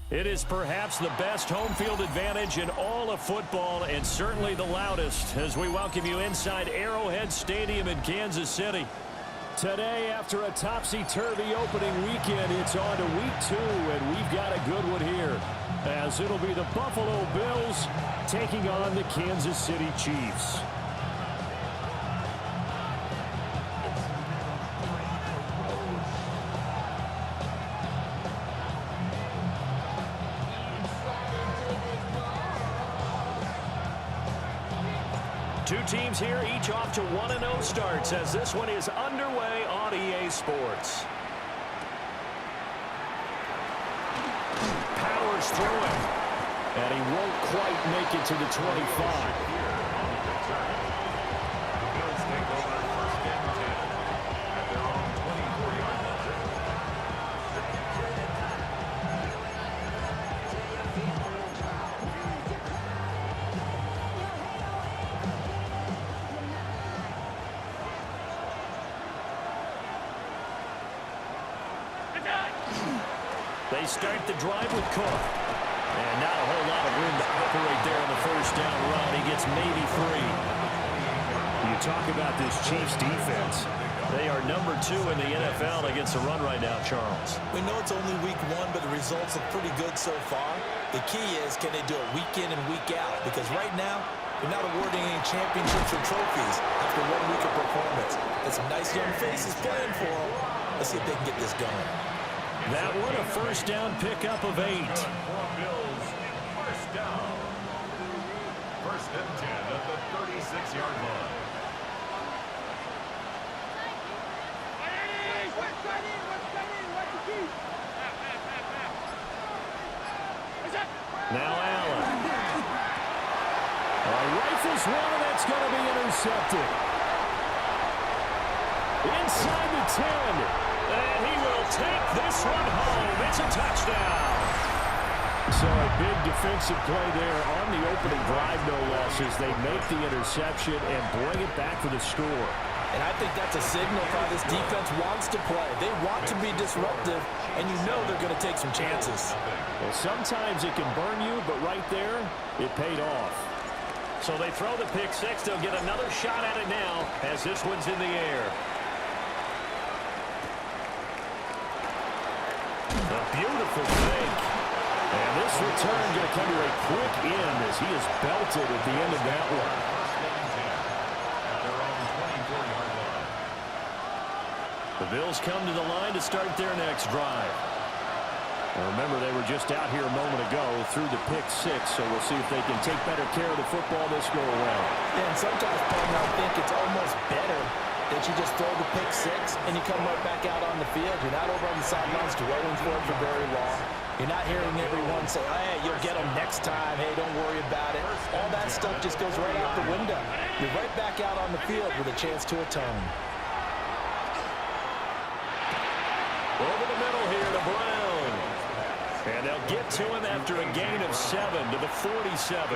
It is perhaps the best home field advantage in all of football and certainly the loudest as we welcome you inside Arrowhead Stadium in Kansas City. Today, after a topsy-turvy opening weekend, it's on to week 2, and we've got a good one here, as it'll be the Buffalo Bills taking on the Kansas City Chiefs. Two teams here, each off to 1-0 starts as this one is underway on EA Sports. Powers through it, and he won't quite make it to the 25. They start the drive with Cook. And not a whole lot of room to operate there on the first down run. He gets maybe 3. You talk about this Chiefs defense. They are number 2 in the NFL against the run right now, Charles. We know it's only week 1, but the results look pretty good so far. The key is, can they do it week in and week out? Because right now, they're not awarding any championships or trophies after 1 week of performance. Got some nice young faces playing for them. Let's see if they can get this going. That one a first down pickup of 8. Bills, first down. First and 10 at the 36-yard line. Now Allen. Rifles one, and that's going to be intercepted. Inside the 10. And he will take this one home. It's a touchdown. So a big defensive play there on the opening drive, no less, as they make the interception and bring it back for the score. And I think that's a signal for how this defense wants to play. They want to be disruptive, and you know they're going to take some chances. Well, sometimes it can burn you, but right there, it paid off. So they throw the pick 6. They'll get another shot at it now as this one's in the air. A beautiful fake. And this return going to come to a quick end as he is belted at the end of that one. The Bills come to the line to start their next drive. Now remember, they were just out here a moment ago through the pick 6, so we'll see if they can take better care of the football this go around. Yeah, and sometimes, partner, I think it's almost better that you just throw the pick 6 and you come right back out on the field. You're not over on the sidelines dwelling for it for very long. You're not hearing everyone say, hey, you'll get them next time. Hey, don't worry about it. All that stuff just goes right out the window. You're right back out on the field with a chance to atone. Over the middle here to Brown. And they'll get to him after a gain of 7 to the 47.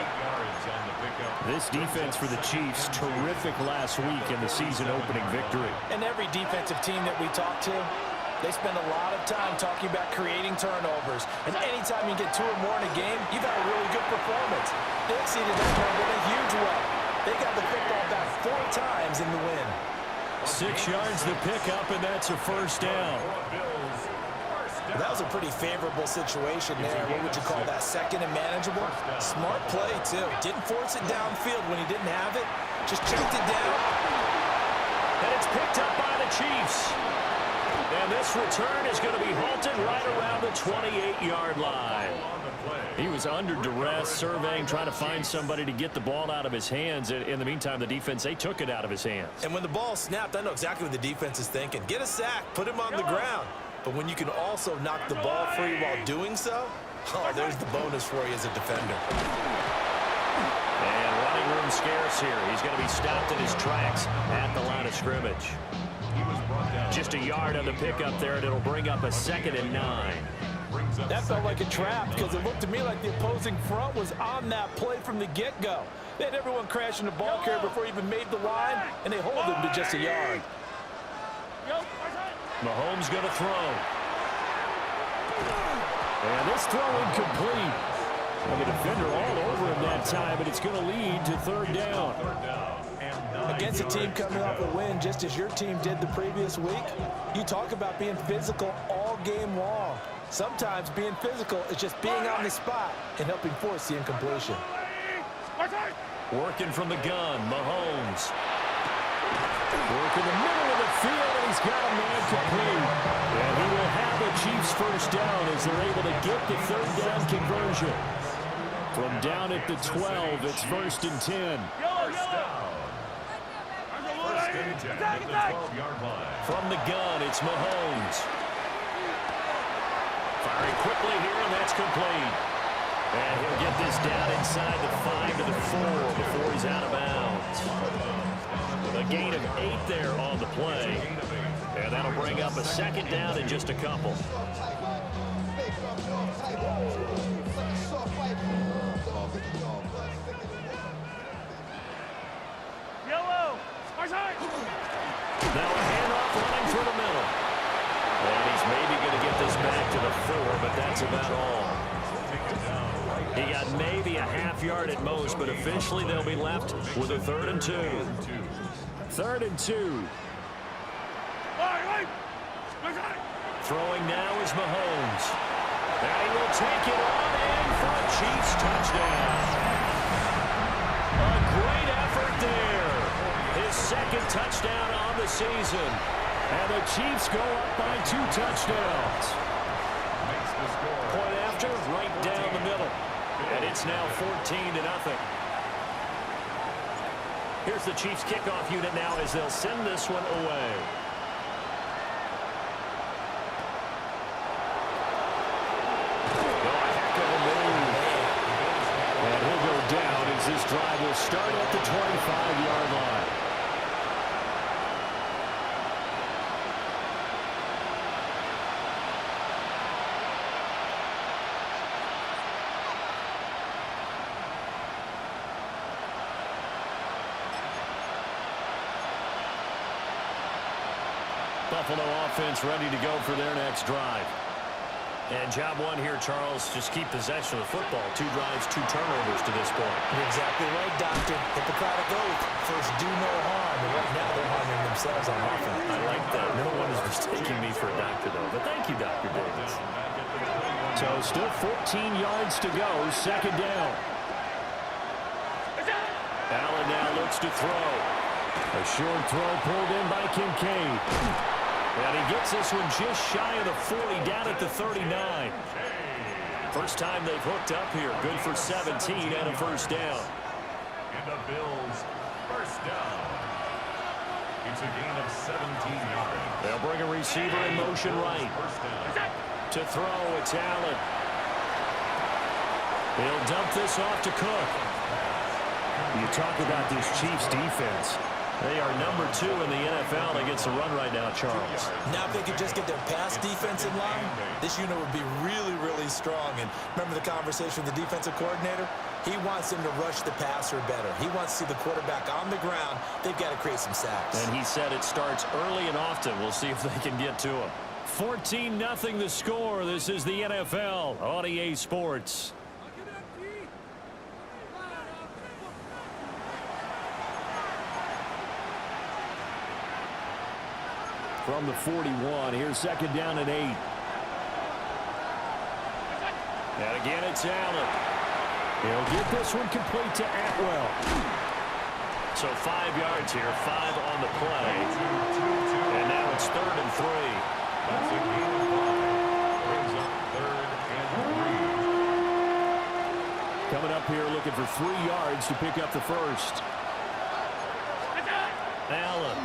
This defense for the Chiefs, terrific last week in the season-opening victory. And every defensive team that we talk to, they spend a lot of time talking about creating turnovers. And anytime you get 2 or more in a game, you've got a really good performance. They exceeded that number in a huge way. They got the football back 4 times in the win. 6 yards to pick up, and that's a first down. That was a pretty favorable situation there. What would you call that? Second and manageable? Smart play, too. Didn't force it downfield when he didn't have it. Just checked it down. And it's picked up by the Chiefs. And this return is going to be halted right around the 28-yard line. He was under duress, surveying, trying to find somebody to get the ball out of his hands. In the meantime, the defense, they took it out of his hands. And when the ball snapped, I know exactly what the defense is thinking. Get a sack, put him on the ground. But when you can also knock the ball free while doing so, oh, there's the bonus for you as a defender. And running room scarce here. He's going to be stopped in his tracks at the line of scrimmage. Just a yard on the pickup there, and it'll bring up a 2nd and 9. That felt like a trap because it looked to me like the opposing front was on that play from the get-go. They had everyone crashing the ball carrier before he even made the line, and they hold him to just a yard. Mahomes going to throw. And this throw incomplete. Well, the defender all over him that time, and it's going to lead to third down. Against a team coming off a win, just as your team did the previous week, you talk about being physical all game long. Sometimes being physical is just being on the spot and helping force the incompletion. Working from the gun, Mahomes. Working the middle of the field, and he's got a man complete. And he will have the Chiefs first down as they're able to get the third down conversion. From down at the 12, it's 1st and 10. First down. First and 10 at the 12-yard line. From the gun, it's Mahomes. Firing quickly here, and that's complete. And he'll get this down inside the 5 to the 4 before he's out of bounds. A gain of 8 there on the play. And that'll bring up a second down in just a couple. Now a handoff running through the middle. And he's maybe going to get this back to the 4, but that's about all. He got maybe a half yard at most, but officially they'll be left with a 3rd and 2. 3rd and 2. Throwing now is Mahomes. And he will take it on in for a Chiefs touchdown. A great effort there. His 2nd touchdown on the season. And the Chiefs go up by 2 touchdowns. Point after, right down the middle. And it's now 14-0. Here's the Chiefs kickoff unit now as they'll send this one away. And he'll go down as this drive will start at the 25-yard line. Buffalo offense ready to go for their next drive. And job one here, Charles, just keep possession of the football. 2 drives, 2 turnovers to this point. You're exactly right, Doctor. Hippocratic oath. First, do no harm. And right now, they're harming themselves on offense. I like that. No one is mistaking me for a doctor, though. But thank you, Dr. Davis. So still 14 yards to go. 2nd down. Allen now looks to throw. A short throw pulled in by Kincaid. And he gets this one just shy of the 40, down at the 39. First time they've hooked up here. Good for 17 and a first down. And the Bills, first down. It's a gain of 17 yards. They'll bring a receiver in motion right. To throw, it's Allen. He'll dump this off to Cook. You talk about this Chiefs defense. They are number 2 in the NFL against the run right now, Charles. Now if they could just get their pass defense in line, this unit would be really, really strong. And remember the conversation with the defensive coordinator? He wants them to rush the passer better. He wants to see the quarterback on the ground. They've got to create some sacks. And he said it starts early and often. We'll see if they can get to him. 14-0 the score. This is the NFL on EA Sports. From the 41, here's 2nd down and 8. And again, it's Allen. He'll get this one complete to Atwell. So 5 yards here, 5 on the play. And now it's 3rd and 3. That's a gain of 5. Brings up 3rd and 3. Coming up here looking for 3 yards to pick up the first. Allen.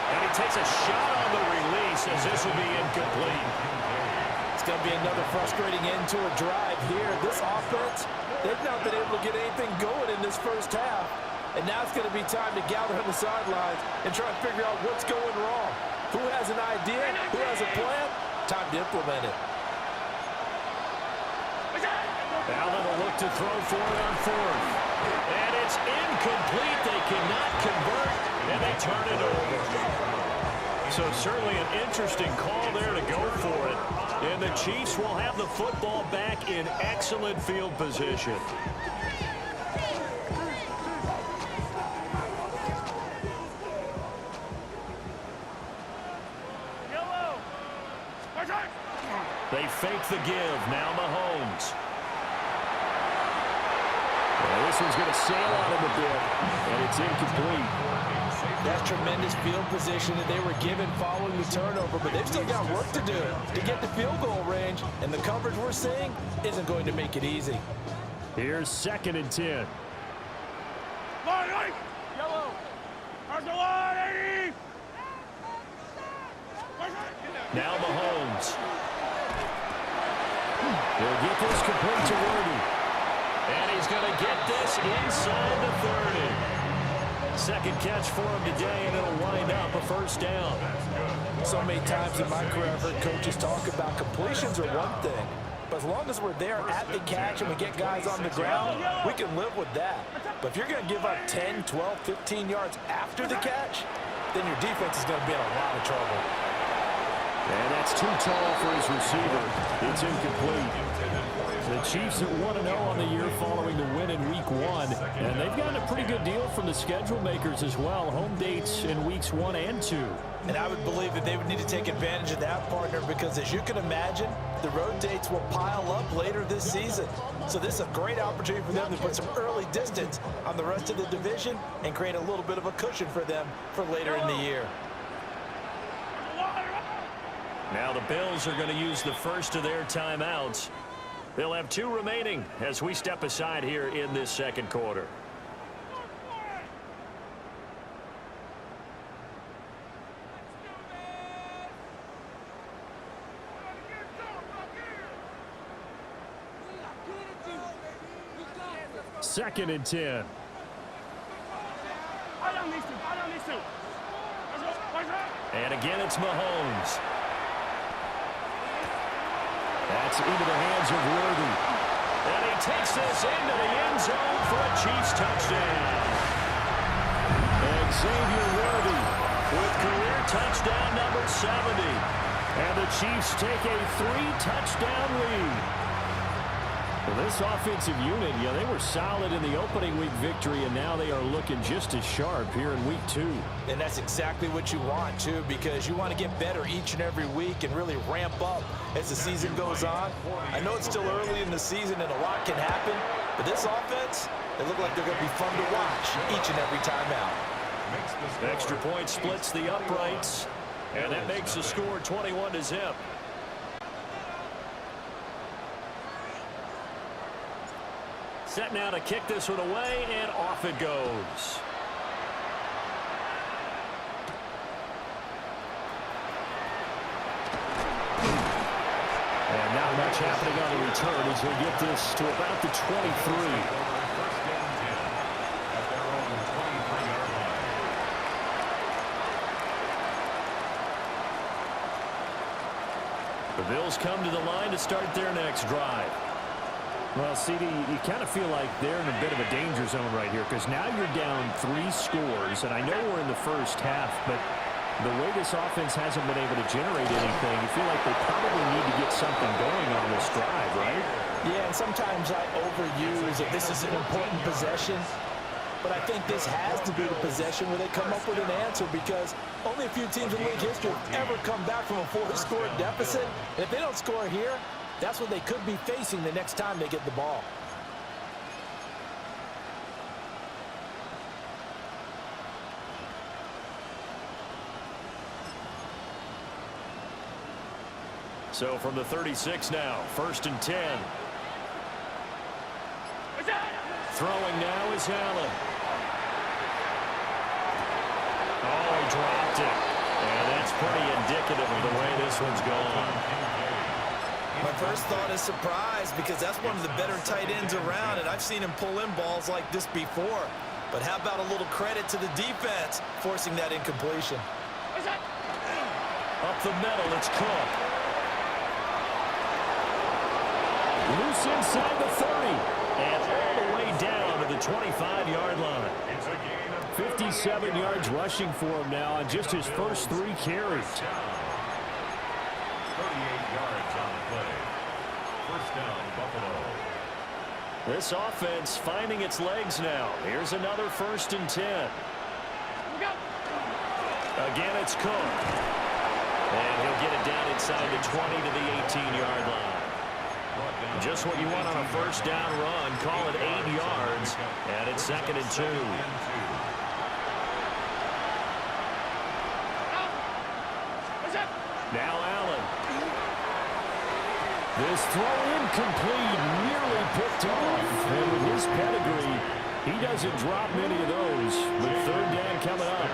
And he takes a shot on the release as this will be incomplete. It's going to be another frustrating end to a drive here. This offense, they've not been able to get anything going in this first half. And now it's going to be time to gather on the sidelines and try to figure out what's going wrong. Who has an idea? Who has a plan? Time to implement it. Allen will look to throw for it on 4th. And it's incomplete. They cannot convert, and they turn it over. So certainly an interesting call there to go for it. And the Chiefs will have the football back in excellent field position. They fake the give. Now Mahomes. Well, this one's going to sail on him a bit, and it's incomplete. That's tremendous field position that they were given following the turnover, but they've still got work to do to get the field goal range, and the coverage we're seeing isn't going to make it easy. Here's 2nd and 10. Yellow. How's the line, 80? Now Mahomes. He'll get this complete to Worthy. And he's going to get this inside the 30. Second catch for him today, and it'll wind up a first down. So many times in my career, I've heard coaches talk about completions are one thing, but as long as we're there at the catch and we get guys on the ground, we can live with that. But if you're going to give up 10, 12, 15 yards after the catch, then your defense is going to be in a lot of trouble. And that's too tall for his receiver. It's incomplete. The Chiefs are 1-0 on the year following the win in Week 1. And they've gotten a pretty good deal from the schedule makers as well. Home dates in Weeks 1 and 2. And I would believe that they would need to take advantage of that, partner, because as you can imagine, the road dates will pile up later this season. So this is a great opportunity for them to put some early distance on the rest of the division and create a little bit of a cushion for them for later in the year. Now the Bills are going to use the first of their timeouts. They'll have 2 remaining as we step aside here in this second quarter. Second and 10. And again, it's Mahomes. That's into the hands of Worthy. And he takes this into the end zone for a Chiefs touchdown. Xavier Worthy with career touchdown number 70. And the Chiefs take a 3-touchdown lead. Well, this offensive unit, they were solid in the opening week victory, and now they are looking just as sharp here in Week 2. And that's exactly what you want, too, because you want to get better each and every week and really ramp up as the season goes on. I know it's still early in the season and a lot can happen, but this offense, they look like they're going to be fun to watch each and every time out. Extra point splits the uprights, and that makes the score 21-0. Set now to kick this one away, and off it goes. And not much happening on the return as he'll get this to about the 23. The Bills come to the line to start their next drive. Well, CD, you kind of feel like they're in a bit of a danger zone right here because now you're down 3 scores, and I know we're in the first half, but the way this offense hasn't been able to generate anything, you feel like they probably need to get something going on this drive, right? Yeah, and sometimes I overuse that this is an important possession, but I think this has to be the possession where they come up with an answer because only a few teams in league history have ever come back from a 4-score deficit, and if they don't score here, that's what they could be facing the next time they get the ball. So from the 36 now, 1st and 10. Throwing now is Allen. Oh, he dropped it. And that's pretty indicative of the way this one's gone. My first thought is surprise because that's one of the better tight ends around, and I've seen him pull in balls like this before. But how about a little credit to the defense forcing that incompletion? Up the middle, it's Cook. Loose inside the 30. And all the way down to the 25-yard line. 57 yards rushing for him now on just his first 3 carries. 38 yards on play. First down, Buffalo. This offense finding its legs now. Here's another 1st and 10. Again, it's Cook. And he'll get it down inside the 20 to the 18-yard line. Just what you want on a first down run. Call it 8 yards. And it's 2nd and 2. Now Allen. This throw incomplete, nearly picked off. And with his pedigree, he doesn't drop many of those. But 3rd down coming up.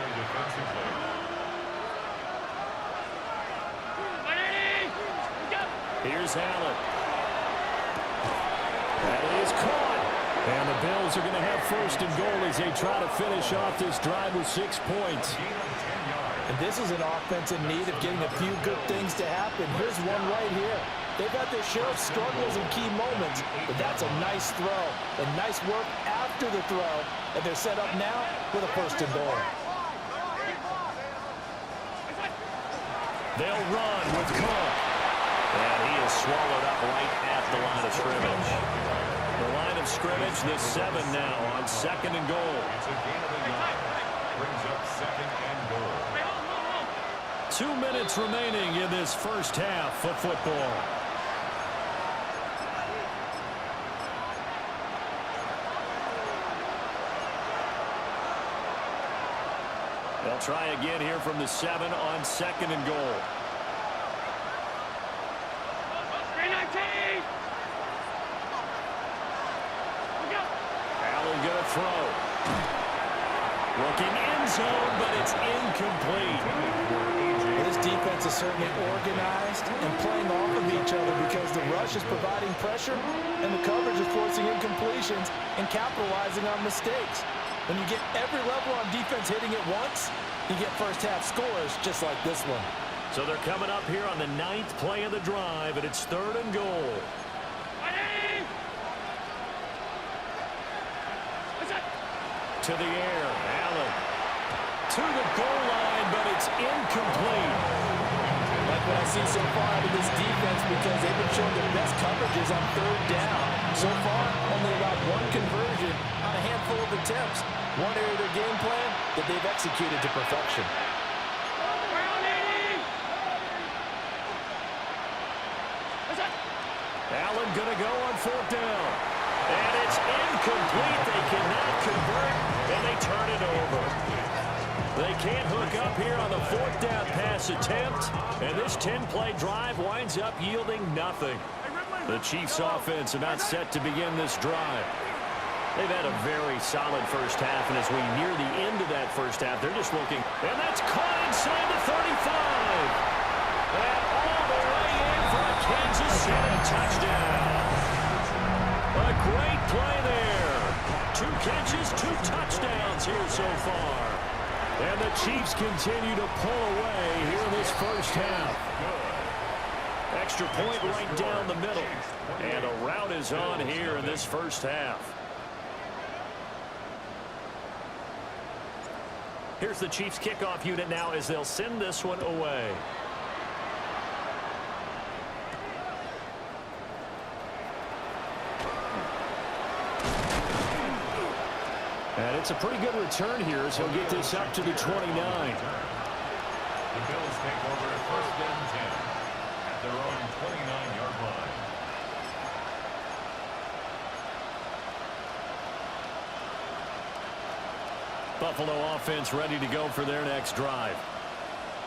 Here's Allen. That is caught. And the Bills are going to have 1st and goal as they try to finish off this drive with 6 points. And this is an offense in need of getting a few good things to happen. Here's one right here. They've had their share of struggles in key moments, but that's a nice throw. And nice work after the throw. And they're set up now with a 1st and goal. They'll run with Cook. And he is swallowed up right at the line of scrimmage. The line of scrimmage, the 7 now on 2nd and goal. It's a gain of a yard. Brings up 2nd and goal. 2 minutes remaining in this first half of football. They'll try again here from the 7 on 2nd and goal. Allen gonna throw. Looking end zone, but it's incomplete. This defense is certainly organized and playing off of each other because the rush is providing pressure and the coverage is forcing incompletions and capitalizing on mistakes. When you get every level on defense hitting it once, you get first half scores just like this one. So they're coming up here on the 9th play of the drive, and it's 3rd and goal. To the air, Allen. To the goal line, but it's incomplete. Like what I see so far out of this defense because they've been showing their best coverages on 3rd down. So far, only about 1 conversion on a handful of attempts. One area of their game plan that they've executed to perfection. Allen gonna go on 4th down. And it's incomplete. They cannot convert, and they turn it over. They can't hook up here on the 4th down pass attempt, and this 10-play drive winds up yielding nothing. The Chiefs offense about set to begin this drive. They've had a very solid first half, and as we near the end of that first half, they're just looking, and that's caught inside the 35. And all the way in for a Kansas City touchdown. A great play there. 2 catches, 2 touchdowns here so far. And the Chiefs continue to pull away here in this first half. Extra point right down the middle. And a rout is on here in this first half. Here's the Chiefs kickoff unit now as they'll send this one away. And it's a pretty good return here as he'll get this up to the 29. The Bills take over at 1st and 10 at their own 29-yard line. Buffalo offense ready to go for their next drive.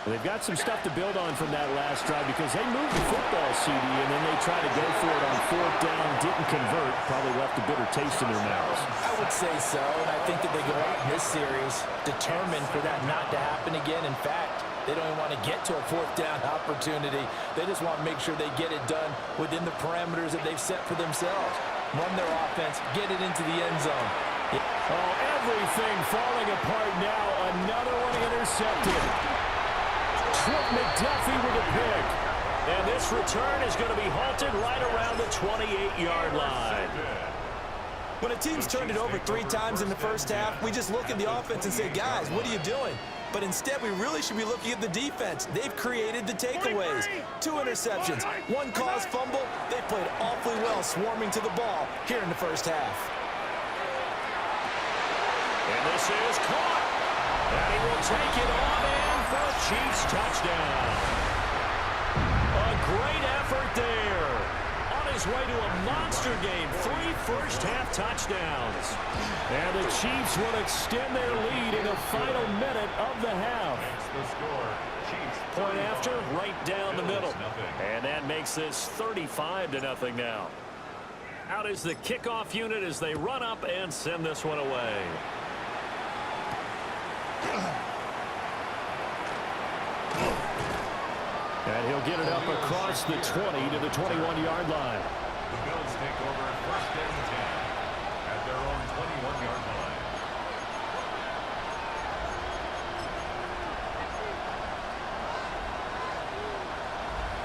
They've got some stuff to build on from that last drive because they moved the football, CD, and then they tried to go for it on 4th down, didn't convert, probably left a bitter taste in their mouths. I would say so, and I think that they go out in this series determined for that not to happen again. In fact, they don't even want to get to a 4th down opportunity. They just want to make sure they get it done within the parameters that they've set for themselves. Run their offense, get it into the end zone. Oh, everything falling apart now. Another one intercepted. Trip McDuffie with a pick. And this return is going to be halted right around the 28-yard line. When a team's turned it over 3 times in the first half, we just look at the offense and say, guys, what are you doing? But instead, we really should be looking at the defense. They've created the takeaways. 2 interceptions, 1 caused fumble. They played awfully well swarming to the ball here in the first half. And this is caught. And he will take it on in for a Chiefs touchdown. A great effort there. On his way to a monster game, 3 first-half touchdowns. And the Chiefs will extend their lead in the final minute of the half. The score, Chiefs Point after, right down the middle. And that makes this 35-0 now. Out is the kickoff unit as they run up and send this one away. And he'll get it up across the 20 to the 21-yard line. The Bills take over 1st and 10 at their own 21-yard line.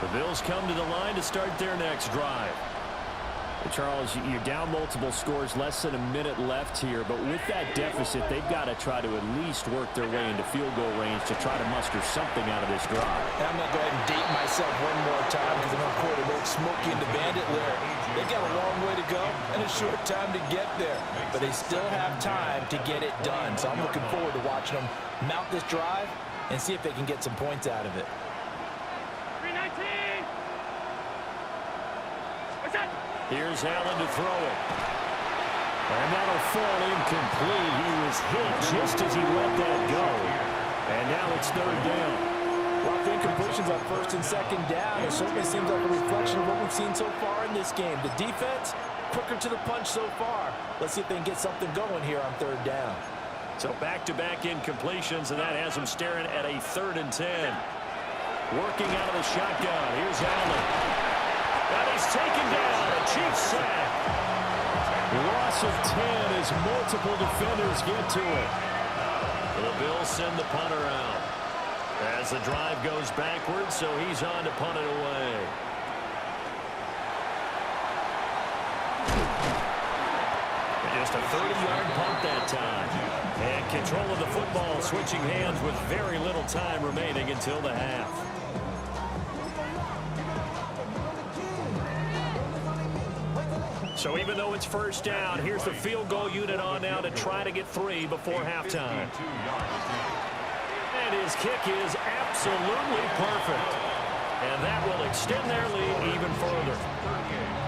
The Bills come to the line to start their next drive. Charles, you're down multiple scores, less than a minute left here, but with that deficit, they've got to try to at least work their way into field goal range to try to muster something out of this drive. I'm going to go ahead and date myself one more time because I'm going to quote an old Smokey and the Bandit lyric. They've got a long way to go and a short time to get there, but they still have time to get it done. So I'm looking forward to watching them mount this drive and see if they can get some points out of it. 319. What's that? Here's Allen to throw it. And that'll fall incomplete. He was hit just as he let that go. And now it's 3rd down. A lot of incompletions on 1st and 2nd down. It certainly seems like a reflection of what we've seen so far in this game. The defense, quicker to the punch so far. Let's see if they can get something going here on 3rd down. So back-to-back incompletions, and that has him staring at a 3rd and 10. Working out of the shotgun. Here's Allen. And he's taken down. A Chiefs sack. Loss of 10 as multiple defenders get to it. The Bills send the punter out. As the drive goes backwards, so he's on to punt it away. Just a 30-yard punt that time. And control of the football switching hands with very little time remaining until the half. So even though it's 1st down, here's the field goal unit on now to try to get 3 before halftime. And his kick is absolutely perfect. And that will extend their lead even further.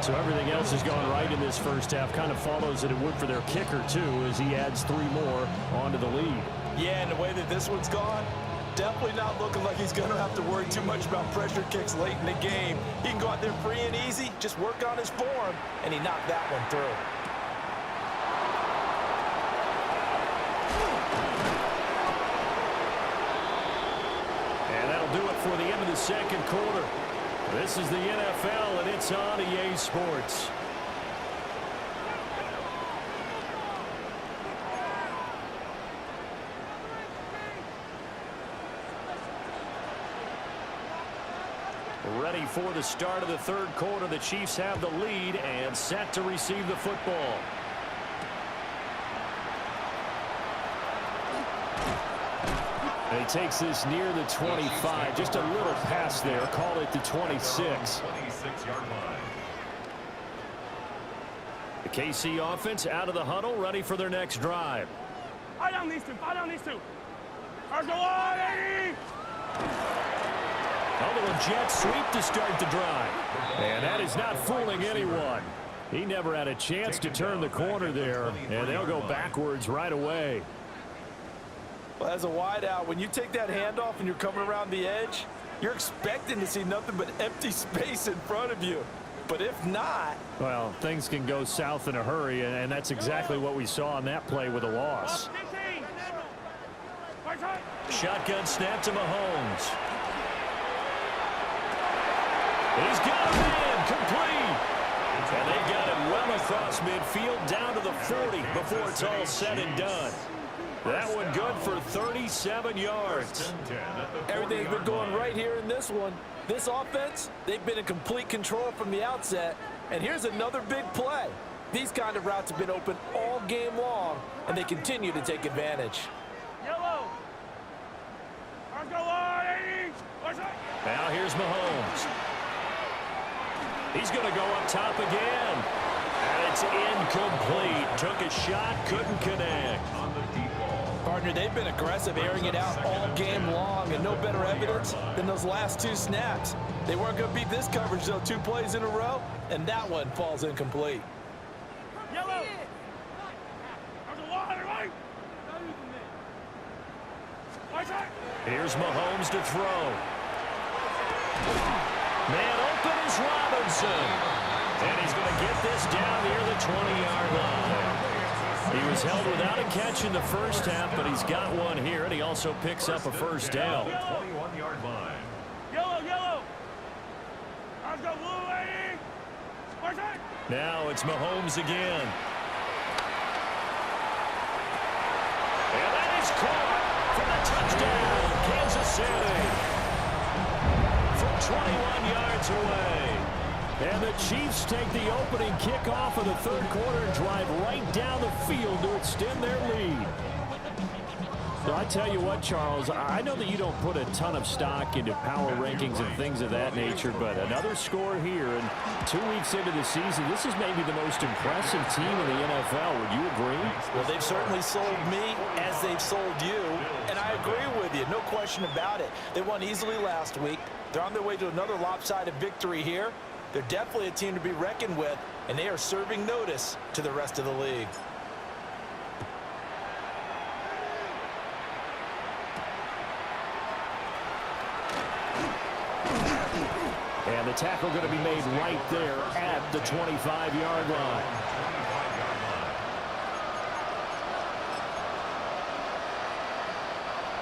So everything else has gone right in this first half. Kind of follows that it would for their kicker, too, as he adds 3 more onto the lead. Yeah, and the way that this one's gone, definitely not looking like he's going to have to worry too much about pressure kicks late in the game. He can go out there free and easy, just work on his form, and he knocked that one through. And that'll do it for the end of the 2nd quarter. This is the NFL, and it's on EA Sports. Ready for the start of the 3rd quarter. The Chiefs have the lead and set to receive the football. And he takes this near the 25. Just a little pass there. Call it the 26. 26-yard line. The KC offense out of the huddle, ready for their next drive. Fire down these 2. Fire down these 2. First and 1, 80. A little jet sweep to start the drive. And that is not fooling anyone. He never had a chance to turn the corner there, and they'll go backwards right away. Well, as a wideout, when you take that handoff and you're coming around the edge, you're expecting to see nothing but empty space in front of you. But if not... Well, things can go south in a hurry, and that's exactly what we saw on that play with a loss. Shotgun snap to Mahomes. He's got him in, complete. And they got him well across midfield, down to the 40 before it's all said and done. That one good for 37 yards. Everything's been going right here in this one. This offense, they've been in complete control from the outset. And here's another big play. These kind of routes have been open all game long, and they continue to take advantage. Yellow. Now here's Mahomes. He's going to go up top again. And it's incomplete. Took a shot, couldn't connect. Partner, they've been aggressive, airing it out all game long, and no better evidence than those last 2 snaps. They weren't going to beat this coverage, though, 2 plays in a row, and that one falls incomplete. Yellow. There's a wall on the right. Right side. Here's Mahomes to throw. Man open is Robinson. And he's going to get this down near the 20-yard line. He was held without a catch in the first half, but he's got one here, and he also picks up a first down. 21-yard line. Yellow, yellow. Let's go blue, 80. Right side. Now it's Mahomes again. And that is caught for the touchdown, Kansas City. From 21 yards away. And the Chiefs take the opening kickoff of the third quarter and drive right down the field to extend their lead. So I tell you what, Charles, I know that you don't put a ton of stock into power rankings and things of that nature, but another score here, and 2 weeks into the season, this is maybe the most impressive team in the NFL. Would you agree? Well, they've certainly sold me as they've sold you, and I agree with you, no question about it. They won easily last week. They're on their way to another lopsided victory here. They're definitely a team to be reckoned with, and they are serving notice to the rest of the league. And the tackle going to be made right there at the 25-yard line.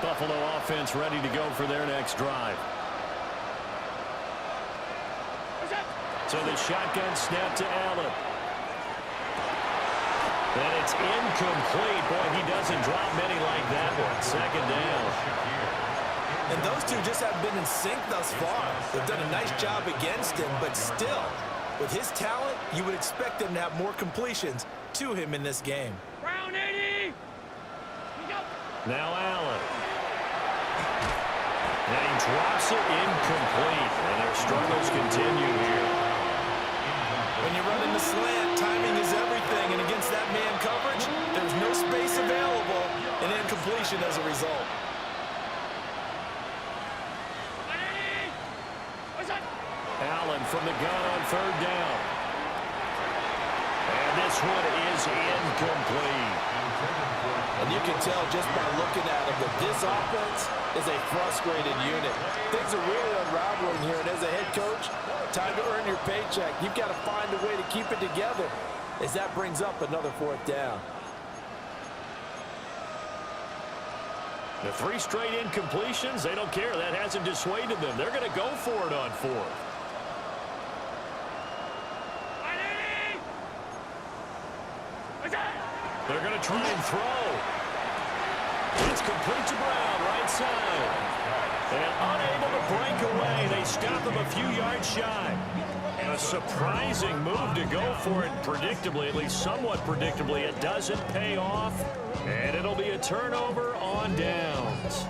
Buffalo offense ready to go for their next drive. So the shotgun snap to Allen. And it's incomplete. Boy, he doesn't drop many like that one. Second down. And those two just haven't been in sync thus far. They've done a nice job against him, but still, with his talent, you would expect them to have more completions to him in this game. Round 80. Now Allen. And he drops it incomplete. And their struggles continue here. When you're running the slant, timing is everything, and against that man coverage, there's no space available, and incompletion as a result. Allen from the gun on third down. And this one is incomplete. And you can tell just by looking at him that this offense is a frustrated unit. Things are really unraveling here, and as a head coach, time to earn your paycheck. You've got to find a way to keep it together as that brings up another fourth down. The 3 straight incompletions, they don't care. That hasn't dissuaded them. They're going to go for it on fourth. They're going to try and throw. It's complete to Brown, right side. And unable to break away. They stop him a few yards shy. A surprising move to go for it predictably, at least somewhat predictably. It doesn't pay off. And it'll be a turnover on downs.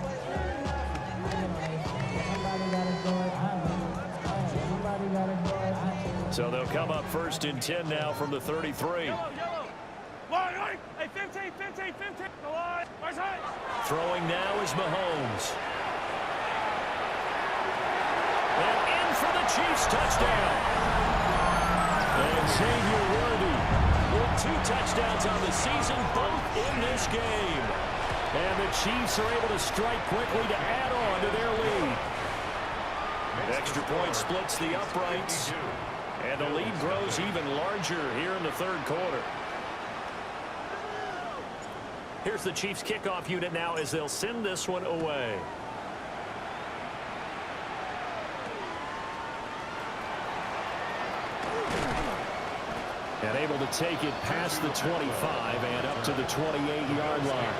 So they'll come up first and 10 now from the 33. Hey, 15, 15, 15. Go on. Right side. Throwing now is Mahomes. And in for the Chiefs touchdown. And Xavier Worthy with 2 touchdowns on the season, both in this game. And the Chiefs are able to strike quickly to add on to their lead. Extra point splits the uprights. And the lead grows even larger here in the third quarter. Here's the Chiefs kickoff unit now as they'll send this one away. And able to take it past the 25 and up to the 28-yard line.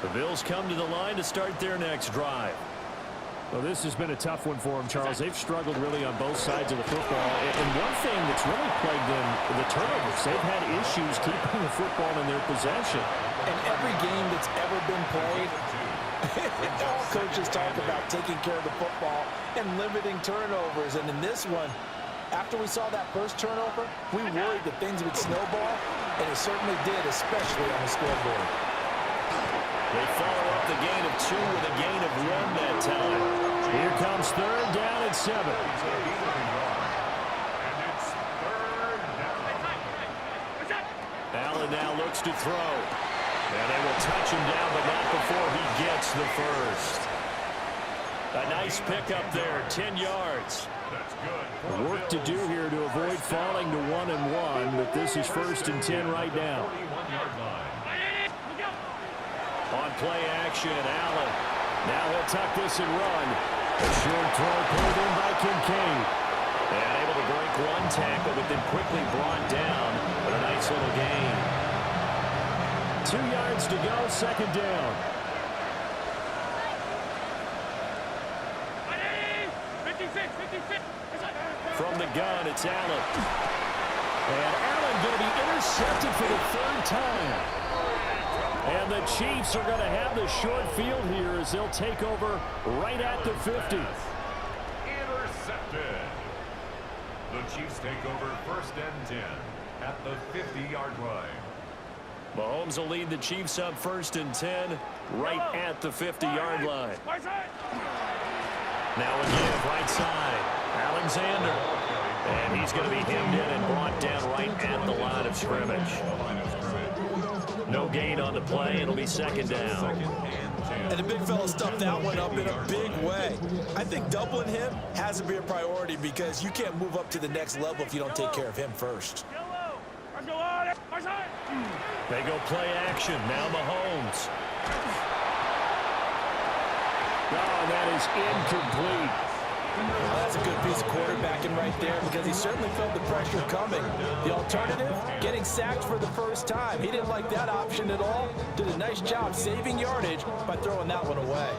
The Bills come to the line to start their next drive. Well, this has been a tough one for them, Charles. They've struggled really on both sides of the football. And one thing that's really plagued them, the turnovers. They've had issues keeping the football in their possession. In every game that's ever been played, all coaches talk about taking care of the football and limiting turnovers. And in this one, after we saw that first turnover, we worried that things would snowball, and it certainly did, especially on the scoreboard. They follow up the gain of 2 with a gain of 1 that time. Here comes third down and 7. And it's third down. Allen now looks to throw. And they will touch him down, but not before he gets the first. A nice pickup there, 10 yards. That's good. Work to do here to avoid falling to 1-1, but this is 1st and 10 right now. 41-yard line. On play action, Allen. Now he'll tuck this and run. A short throw pulled in by Kincaid. And able to break one tackle, but then quickly brought down. But a nice little gain. 2 yards to go, 2nd down. 56. From the gun, it's Allen. And Allen going to be intercepted for the 3rd time. And the Chiefs are going to have the short field here as they'll take over right at the 50. Intercepted. The Chiefs take over 1st and 10 at the 50-yard line. Mahomes will lead the Chiefs up 1st and 10 right at the 50-yard line. Now again, right side, Alexander. And he's going to be hemmed in and brought down right at the line of scrimmage. No gain on the play. It'll be 2nd down. And the big fella stuffed that one up in a big way. I think doubling him has to be a priority because you can't move up to the next level if you don't take care of him first. They go play action. Now Mahomes. Oh, that is incomplete. Well, that's a good piece of quarterbacking right there because he certainly felt the pressure coming. The alternative, getting sacked for the 1st time. He didn't like that option at all. Did a nice job saving yardage by throwing that one away.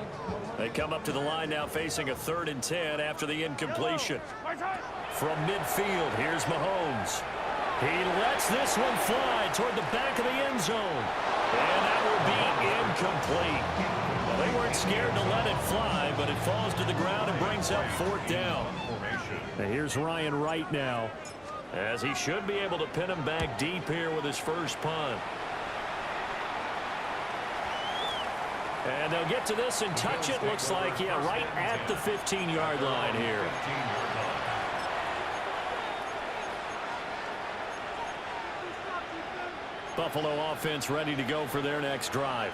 They come up to the line now facing a 3rd and 10 after the incompletion. From midfield, here's Mahomes. He lets this one fly toward the back of the end zone. And that will be incomplete. Well, they weren't scared to let it fly, but it falls to the ground and brings up 4th down. And here's Ryan Wright now. As he should be able to pin him back deep here with his first punt. And they'll get to this and touch it. Looks like, yeah, right at the 15-yard line here. Buffalo offense ready to go for their next drive.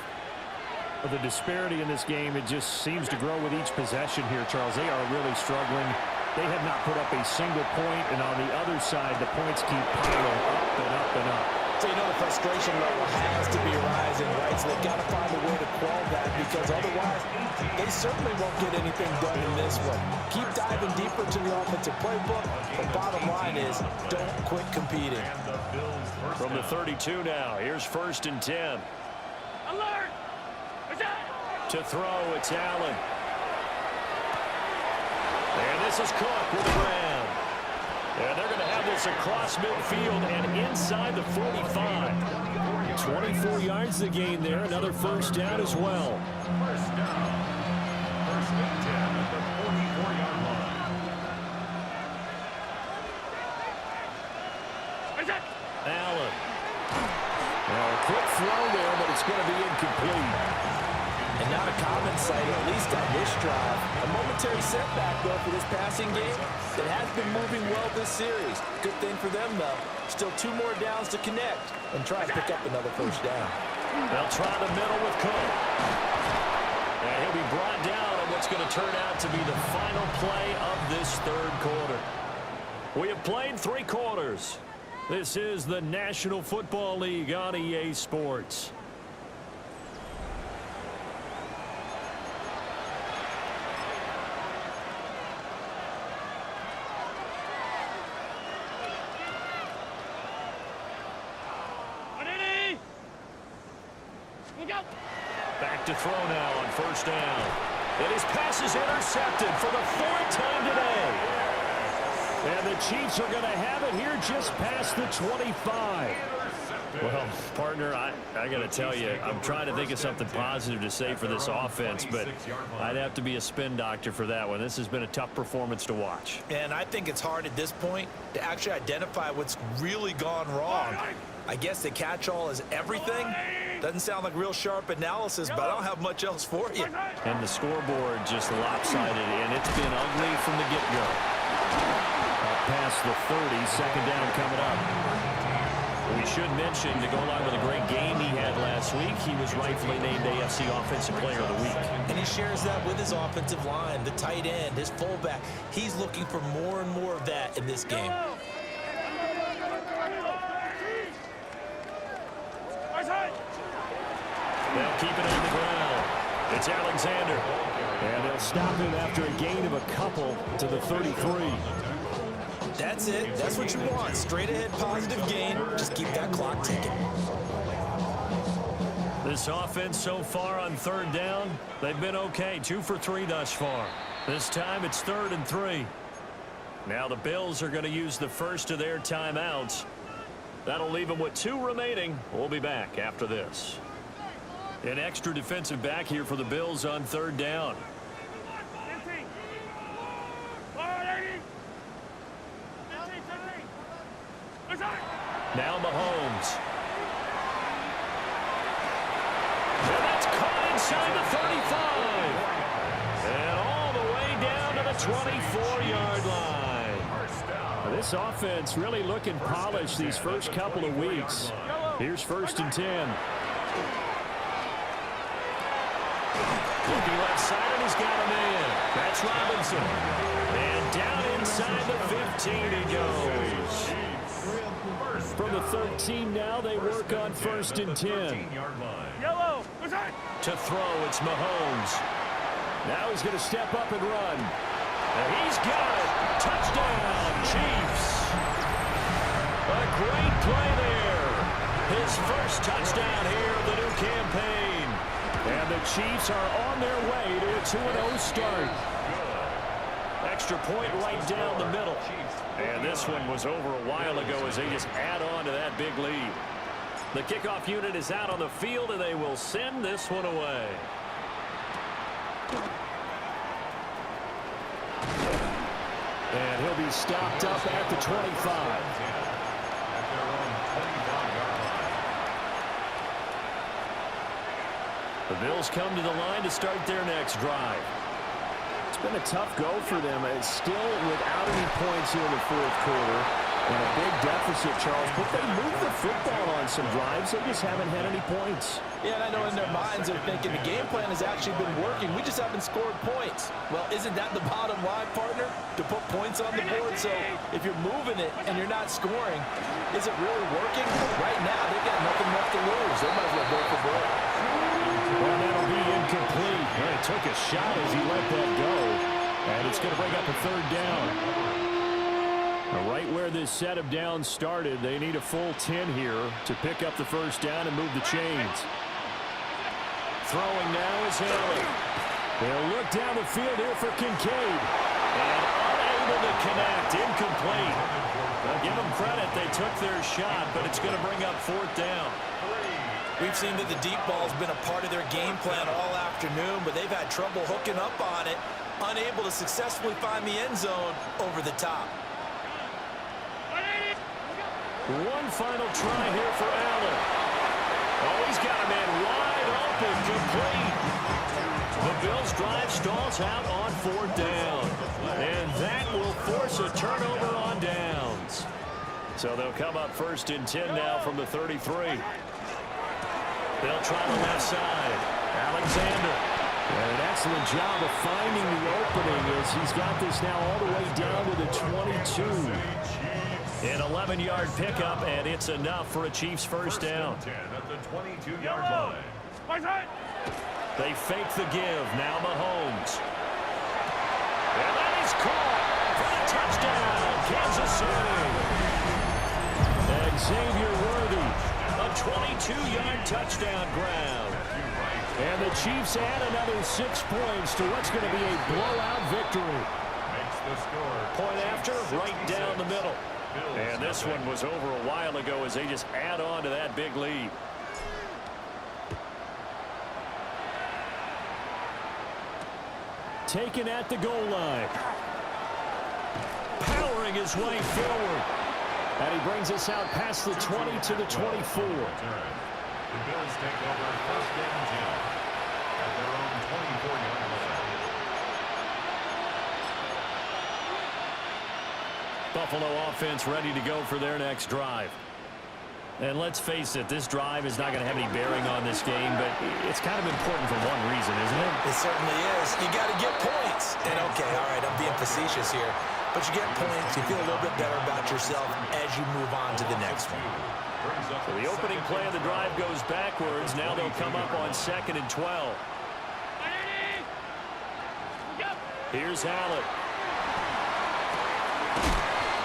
Well, the disparity in this game, it just seems to grow with each possession here, Charles. They are really struggling. They have not put up a single point, and on the other side, the points keep piling up and up and up. So you know the frustration level has to be rising, right? So they've got to find a way to quell that because otherwise they certainly won't get anything done in this one. Keep diving deeper to the offensive playbook. The bottom line is don't quit competing. From the 32 now, here's 1st and 10. Alert! To throw, it's Allen. And this is Cook with the grab. And they're going to have this across midfield and inside the 45. 24 yards to gain there. Another 1st down as well. 1st down. 1st and 10 at the 44-yard line. Allen. Now a quick throw there, but it's going to be incomplete. And not a common sight, at least on this drive. A momentary setback, though, for this passing game that has been moving well this series. Good thing for them, though. Still 2 more downs to connect and try to pick up another 1st down. They'll try the middle with Cook. And he'll be brought down on what's going to turn out to be the final play of this 3rd quarter. We have played 3 quarters. This is the National Football League on EA Sports. Back to throw now on first down. And his pass is intercepted for the 4th time today. And the Chiefs are going to have it here just past the 25. Well, partner, I got to tell you, I'm trying to think of something positive to say for this offense, but I'd have to be a spin doctor for that one. This has been a tough performance to watch. And I think it's hard at this point to actually identify what's really gone wrong. I guess the catch-all is everything. Doesn't sound like real sharp analysis, but I don't have much else for you. And the scoreboard just lopsided, and it's been ugly from the get-go. Past the 30, second down coming up. We should mention, to go along with a great game he had last week, he was rightfully named AFC Offensive Player of the Week. And he shares that with his offensive line, the tight end, his fullback. He's looking for more and more of that in this game. They'll keep it on the ground. It's Alexander. And they'll stop him after a gain of a couple to the 33. That's it. That's what you want. Straight ahead positive gain. Just keep that clock ticking. This offense so far on third down, they've been okay. 2 for 3 thus far. This time it's 3rd and 3. Now the Bills are going to use the first of their timeouts. That'll leave them with 2 remaining. We'll be back after this. An extra defensive back here for the Bills on third down. Now Mahomes. And that's caught inside the 35. And all the way down to the 24-yard line. This offense really looking polished these first couple of weeks. Here's 1st and 10. Looking left side, and he's got him in. That's Robinson. And down inside the 15 he goes. From the 13 now, they work on 1st and 10. Yellow. To throw, it's Mahomes. Now he's going to step up and run. And he's got it. Touchdown, Chiefs. A great play there. His first touchdown here of the new campaign. And the Chiefs are on their way to a 2-0 start. Extra point right down the middle. And this one was over a while ago as they just add on to that big lead. The kickoff unit is out on the field, and they will send this one away. And he'll be stopped up at the 25. The Bills come to the line to start their next drive. It's been a tough go for them. It's still without any points here in the 4th quarter. And a big deficit, Charles. But they move the football on some drives. They just haven't had any points. Yeah, and I know in their minds they're thinking the game plan has actually been working. We just haven't scored points. Well, isn't that the bottom line, partner? To put points on the board. So if you're moving it and you're not scoring, is it really working? Right now, they've got nothing left to lose. They might as well go for broke. Well, that'll be incomplete. Well, he took a shot as he let that go. And it's going to bring up a 3rd down. Right where this set of downs started, they need a full 10 here to pick up the first down and move the chains. Throwing now is Haley. They'll look down the field here for Kincaid. And unable to connect. Incomplete. I'll give them credit. They took their shot, but it's going to bring up 4th down. We've seen that the deep ball's been a part of their game plan all afternoon, but they've had trouble hooking up on it, unable to successfully find the end zone over the top. One final try here for Allen. Oh, he's got a man wide open, complete. The Bills' drive stalls out on 4th down. And that will force a turnover on downs. So they'll come up 1st and 10 now from the 33. They'll try the left side. Alexander. And an excellent job of finding the opening as he's got this now all the way down to the 22. An 11-yard pickup, and it's enough for a Chiefs first down. 10 at the 22-yard line. They fake the give. Now Mahomes. And that is caught for the touchdown, Kansas City. Xavier Worthy, a 22-yard touchdown ground. And the Chiefs add another 6 points to what's going to be a blowout victory. Makes the score. Point after, right down the middle. And this one was over a while ago as they just add on to that big lead. Taken at the goal line. Powering his way forward. And he brings us out past the 20 to the 24. The Bills take over 1st and 10 at their own 24-yard line. Buffalo offense ready to go for their next drive. And let's face it, this drive is not going to have any bearing on this game, but it's kind of important for one reason, isn't it? It certainly is. You got to get points. And okay, all right, I'm being facetious here. But you get points, you feel a little bit better about yourself as you move on to the next one. So the opening play of the drive goes backwards. Now they'll come up on 2nd and 12. Here's Allen.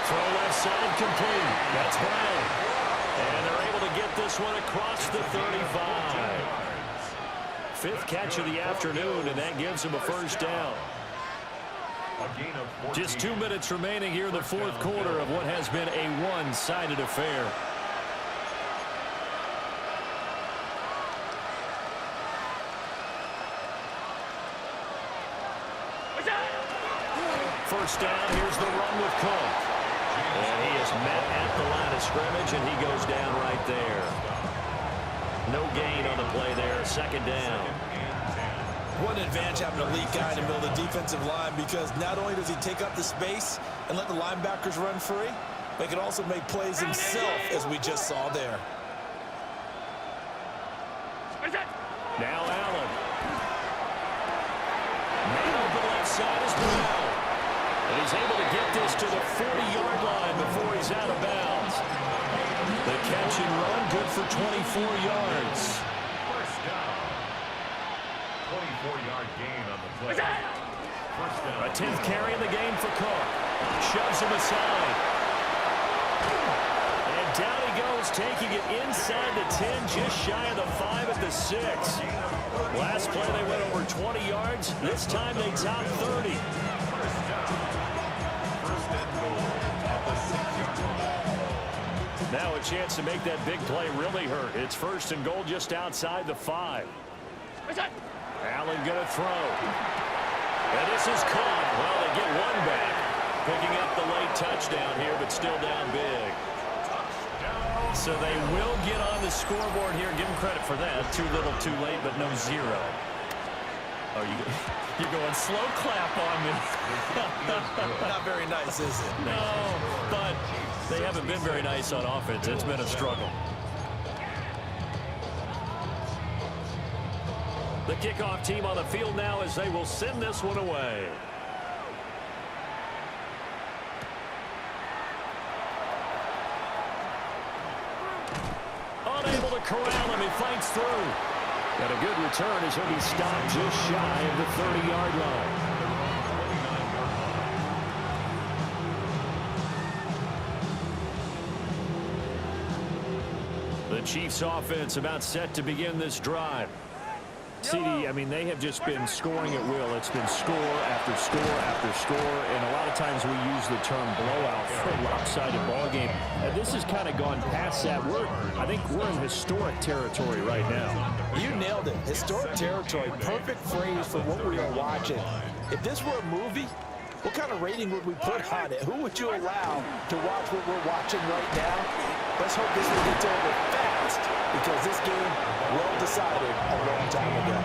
Throw left side complete. That's Brown. And they're able to get this one across the 35. 5th catch of the afternoon, and that gives him a 1st down. Just 2 minutes remaining here in the 4th quarter of what has been a one-sided affair. First down, here's the run with Cook. And he is met at the line of scrimmage, and he goes down right there. No gain on the play there, 2nd down. What an advantage having a lead guy in the middle of the defensive line, because not only does he take up the space and let the linebackers run free, but he can also make plays himself, as we just saw there. Now Allen. Man open left side is Brown. And he's able to get this to the 40-yard line before he's out of bounds. The catch and run good for 24 yards. First down. 24-yard gain on the play. First down. A 10th carry in the game for Cook. Shoves him aside. And down he goes, taking it inside the 10, just shy of the 5 at the 6. Last play they went over 20 yards. This time they top 30. Now a chance to make that big play really hurt. It's 1st and goal just outside the 5. Allen gonna throw. And this is caught. Well, they get one back. Picking up the late touchdown here, but still down big. So they will get on the scoreboard here. Give them credit for that. Too little, too late, but no 0. Oh, you're going slow clap on me. Not very nice, is it? No, but they haven't been very nice on offense. It's been a struggle. The kickoff team on the field now as they will send this one away. Unable to corral him. He fights through. Got a good return as he'll be stopped just shy of the 30-yard line. The Chiefs offense about set to begin this drive. CD, I mean, they have just been scoring at will. It's been score after score after score, and a lot of times we use the term blowout for a lopsided ball game. And this has kind of gone past that. I think we're in historic territory right now. You nailed it. Historic territory. Perfect phrase for what we are watching. If this were a movie, what kind of rating would we put on it? Who would you allow to watch what we're watching right now? Let's hope this one gets over fast, because this game well decided a long time ago.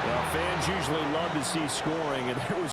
Well, fans usually love to see scoring, and there was